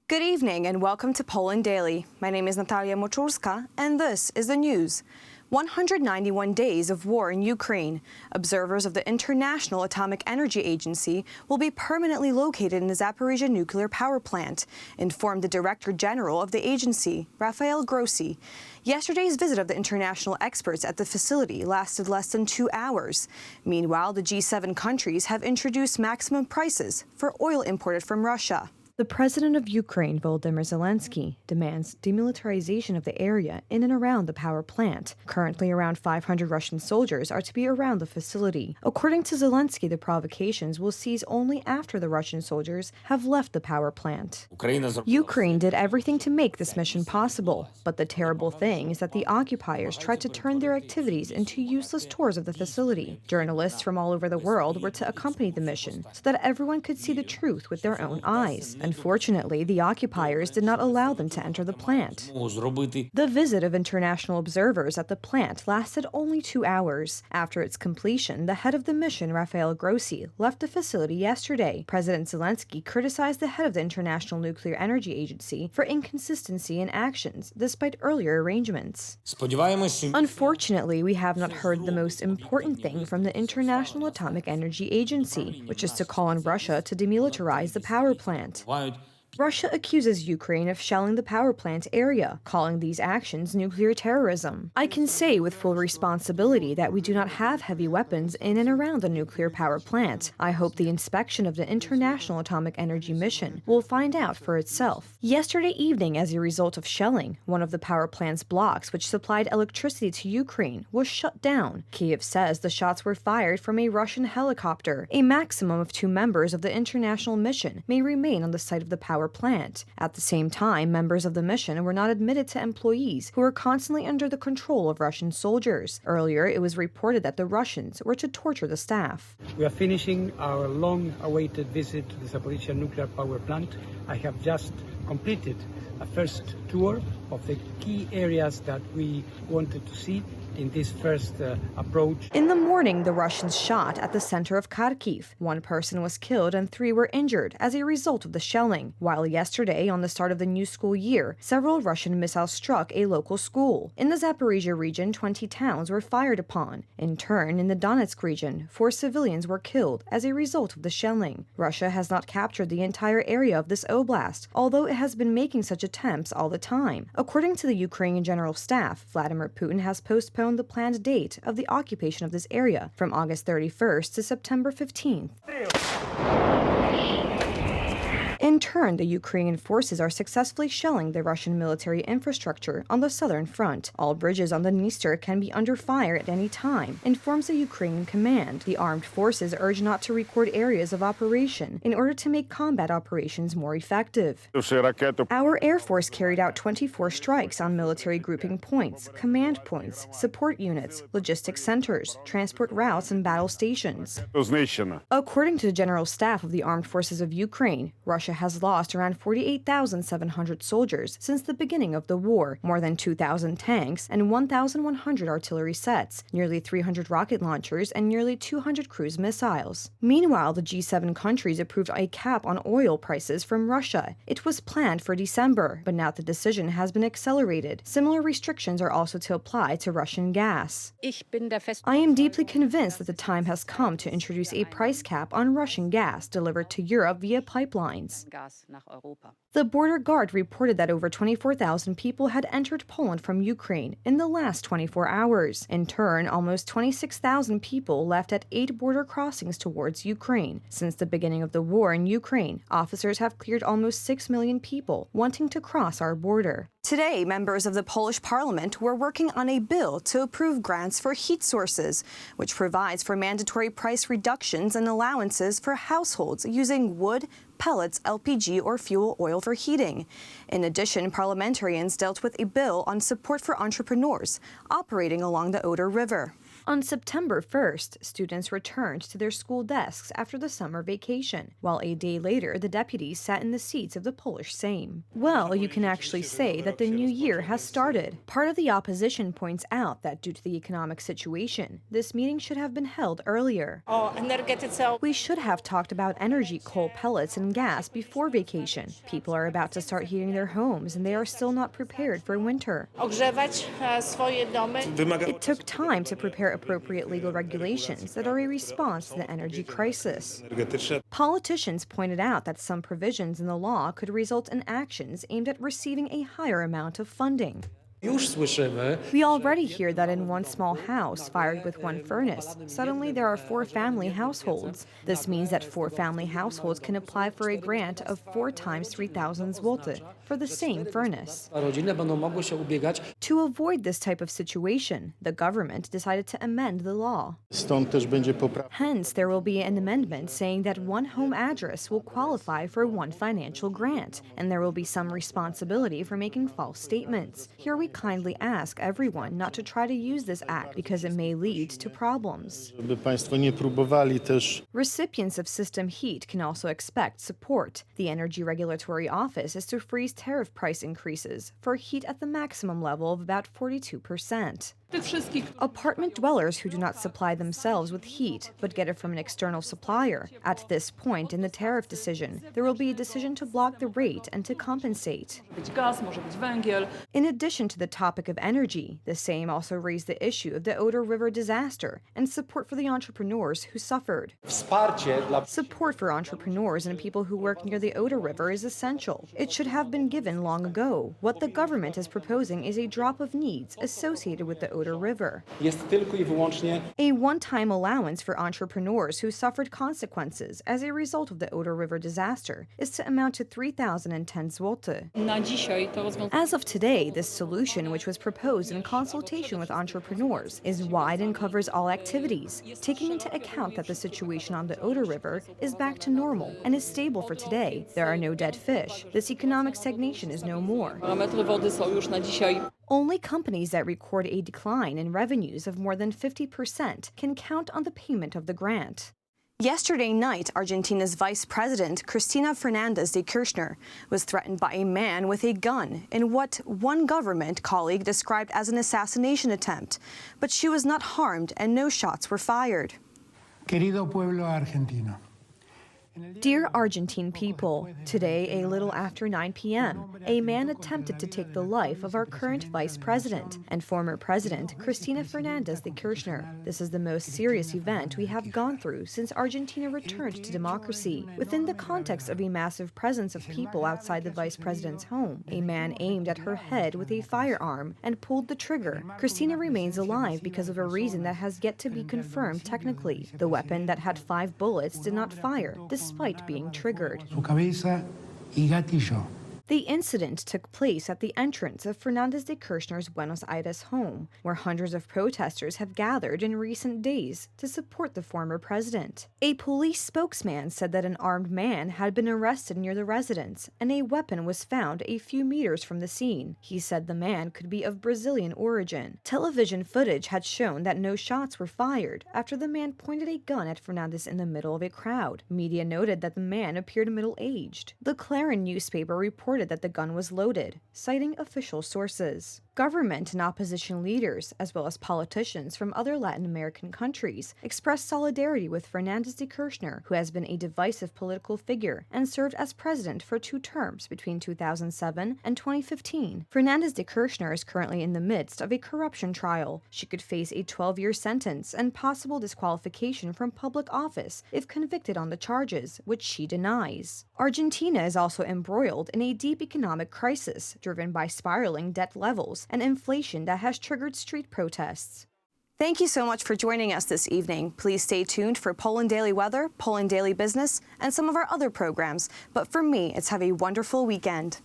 Good evening and welcome to Poland Daily. My name is Natalia Moczulska and this is the news. 191 days of war in Ukraine. Observers of the International Atomic Energy Agency will be permanently located in the Zaporizhia nuclear power plant, informed the Director General of the agency, Rafael Grossi. Yesterday's visit of the international experts at the facility lasted less than 2 hours. Meanwhile, the G7 countries have introduced maximum prices for oil imported from Russia. The president of Ukraine, Volodymyr Zelensky, demands demilitarization of the area in and around the power plant. Currently, around 500 Russian soldiers are to be around the facility. According to Zelensky, the provocations will cease only after the Russian soldiers have left the power plant. Ukraine did everything to make this mission possible, but the terrible thing is that the occupiers tried to turn their activities into useless tours of the facility. Journalists from all over the world were to accompany the mission so that everyone could see the truth with their own eyes. Unfortunately, the occupiers did not allow them to enter the plant. The visit of international observers at the plant lasted only 2 hours. After its completion, the head of the mission, Rafael Grossi, left the facility yesterday. President Zelensky criticized the head of the International Nuclear Energy Agency for inconsistency in actions, despite earlier arrangements. Unfortunately, we have not heard the most important thing from the International Atomic Energy Agency, which is to call on Russia to demilitarize the power plant. Russia accuses Ukraine of shelling the power plant area, calling these actions nuclear terrorism. I can say with full responsibility that we do not have heavy weapons in and around the nuclear power plant. I hope the inspection of the International Atomic Energy Mission will find out for itself. Yesterday evening, as a result of shelling, one of the power plant's blocks, which supplied electricity to Ukraine, was shut down. Kyiv says the shots were fired from a Russian helicopter. A maximum of 2 members of the international mission may remain on the site of the power plant. At the same time, members of the mission were not admitted to employees who were constantly under the control of Russian soldiers. Earlier, it was reported that the Russians were to torture the staff. We are finishing our long-awaited visit to the Zaporizhia nuclear power plant. I have just completed a first tour of the key areas that we wanted to see in this first approach. In the morning, the Russians shot at the center of Kharkiv. 1 person was killed and 3 were injured as a result of the shelling, while yesterday, on the start of the new school year, several Russian missiles struck a local school. In the Zaporizhia region, 20 towns were fired upon. In turn, in the Donetsk region, 4 civilians were killed as a result of the shelling. Russia has not captured the entire area of this oblast, although it has been making such attempts all the time. According to the Ukrainian General Staff, Vladimir Putin has postponed the planned date of the occupation of this area from August 31st to September 15th. In turn, the Ukrainian forces are successfully shelling the Russian military infrastructure on the southern front. All bridges on the Dniester can be under fire at any time, informs the Ukrainian command. The armed forces urge not to record areas of operation in order to make combat operations more effective. Our Air Force carried out 24 strikes on military grouping points, command points, support units, logistics centers, transport routes, and battle stations. According to the General Staff of the Armed Forces of Ukraine, Russia has lost around 48,700 soldiers since the beginning of the war, more than 2,000 tanks and 1,100 artillery sets, nearly 300 rocket launchers, and nearly 200 cruise missiles. Meanwhile, the G7 countries approved a cap on oil prices from Russia. It was planned for December, but now the decision has been accelerated. Similar restrictions are also to apply to Russian gas. I am deeply convinced that the time has come to introduce a price cap on Russian gas delivered to Europe via pipelines. The border guard reported that over 24,000 people had entered Poland from Ukraine in the last 24 hours. In turn, almost 26,000 people left at 8 border crossings towards Ukraine. Since the beginning of the war in Ukraine, officers have cleared almost 6 million people wanting to cross our border. Today, members of the Polish parliament were working on a bill to approve grants for heat sources, which provides for mandatory price reductions and allowances for households using wood, pellets, LPG, or fuel oil for heating. In addition, parliamentarians dealt with a bill on support for entrepreneurs operating along the Oder River. On September 1st, students returned to their school desks after the summer vacation, while a day later the deputies sat in the seats of the Polish Sejm. Well, you can actually say that the new year has started. Part of the opposition points out that due to the economic situation, this meeting should have been held earlier. We should have talked about energy, coal pellets, and gas before vacation. People are about to start heating their homes and they are still not prepared for winter. It took time to prepare appropriate legal regulations that are a response to the energy crisis. Politicians pointed out that some provisions in the law could result in actions aimed at receiving a higher amount of funding. We already hear that in one small house fired with one furnace, suddenly there are 4 family households. This means that 4 family households can apply for a grant of 4 times 3,000 zloty for the same furnace. To avoid this type of situation, the government decided to amend the law. Hence, there will be an amendment saying that one home address will qualify for one financial grant, and there will be some responsibility for making false statements. Here we kindly ask everyone not to try to use this act because it may lead to problems. Recipients of system heat can also expect support. The Energy Regulatory Office is to freeze tariff price increases for heat at the maximum level of about 42%. Apartment dwellers who do not supply themselves with heat but get it from an external supplier. At this point in the tariff decision, there will be a decision to block the rate and to compensate. In addition to the topic of energy, the Sejm also raised the issue of the Oder River disaster and support for the entrepreneurs who suffered. Support for entrepreneurs and people who work near the Oder River is essential. It should have been given long ago. What the government is proposing is a drop of needs associated with the Oder River. A one-time allowance for entrepreneurs who suffered consequences as a result of the Oder River disaster is to amount to 3,010 zloty. As of today, this solution, which was proposed in consultation with entrepreneurs, is wide and covers all activities, taking into account that the situation on the Oder River is back to normal and is stable for today. There are no dead fish. This economic stagnation is no more. Only companies that record a decline in revenues of more than 50% can count on the payment of the grant. Yesterday night, Argentina's Vice President, Cristina Fernández de Kirchner, was threatened by a man with a gun in what one government colleague described as an assassination attempt. But she was not harmed and no shots were fired. Querido pueblo argentino. Dear Argentine people, today, a little after 9 p.m., a man attempted to take the life of our current vice president and former president, Cristina Fernández de Kirchner. This is the most serious event we have gone through since Argentina returned to democracy. Within the context of a massive presence of people outside the vice president's home, a man aimed at her head with a firearm and pulled the trigger. Cristina remains alive because of a reason that has yet to be confirmed technically. The weapon that had 5 bullets did not fire, despite being triggered. The incident took place at the entrance of Fernández de Kirchner's Buenos Aires home, where hundreds of protesters have gathered in recent days to support the former president. A police spokesman said that an armed man had been arrested near the residence, and a weapon was found a few meters from the scene. He said the man could be of Brazilian origin. Television footage had shown that no shots were fired after the man pointed a gun at Fernández in the middle of a crowd. Media noted that the man appeared middle-aged. The Clarín newspaper reported that the gun was loaded, citing official sources. Government and opposition leaders, as well as politicians from other Latin American countries, expressed solidarity with Fernández de Kirchner, who has been a divisive political figure and served as president for 2 terms between 2007 and 2015. Fernández de Kirchner is currently in the midst of a corruption trial. She could face a 12-year sentence and possible disqualification from public office if convicted on the charges, which she denies. Argentina is also embroiled in a deep economic crisis driven by spiraling debt levels and inflation that has triggered street protests. Thank you so much for joining us this evening. Please stay tuned for Poland Daily Weather, Poland Daily Business, and some of our other programs. But for me, it's have a wonderful weekend.